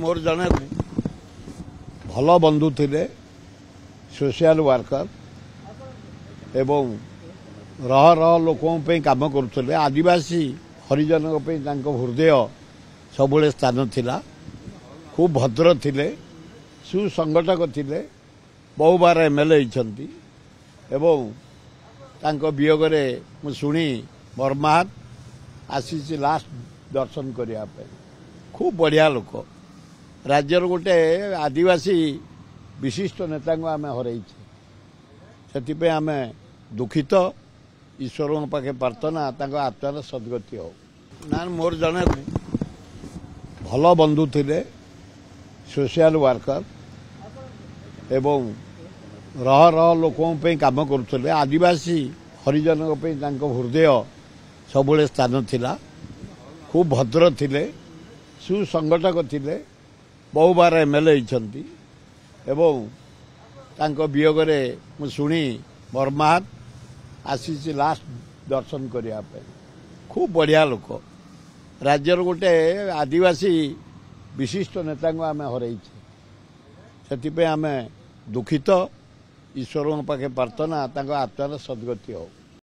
मोर जड़े भल बंधु थे सोशल वर्कर एवं रह रह लोकों काम करुले आदिवासी हरिजन हृदय सब स्थान थिला खूब भद्र थिले सुसंगठक थिले बहु बार एमएलए होती एवं वियोग शुणी मर्माहत आसी लास्ट दर्शन करने खूब बढ़िया लोक राज्यर गोटे आदिवासी विशिष्ट नेता आम हर से आम दुखित ईश्वर पाखे प्रार्थना आत्मार सद्गति हो ना मोर जड़े भल बंधु थे सोशल वर्कर एवं रह रह लोकों काम करुले आदिवासी हरिजन हृदय सब स्थान थिला खूब भद्र थिले सुसंगठक थिले बहु बार एमएलए होती एवं वियोग शुणी मर्माहत आसी लास्ट दर्शन करने खूब बढ़िया लोक राज्यर गोटे आदिवासी विशिष्ट नेता आम हर से आम दुखित ईश्वर पाखे प्रार्थना आत्मार सद्गति हो।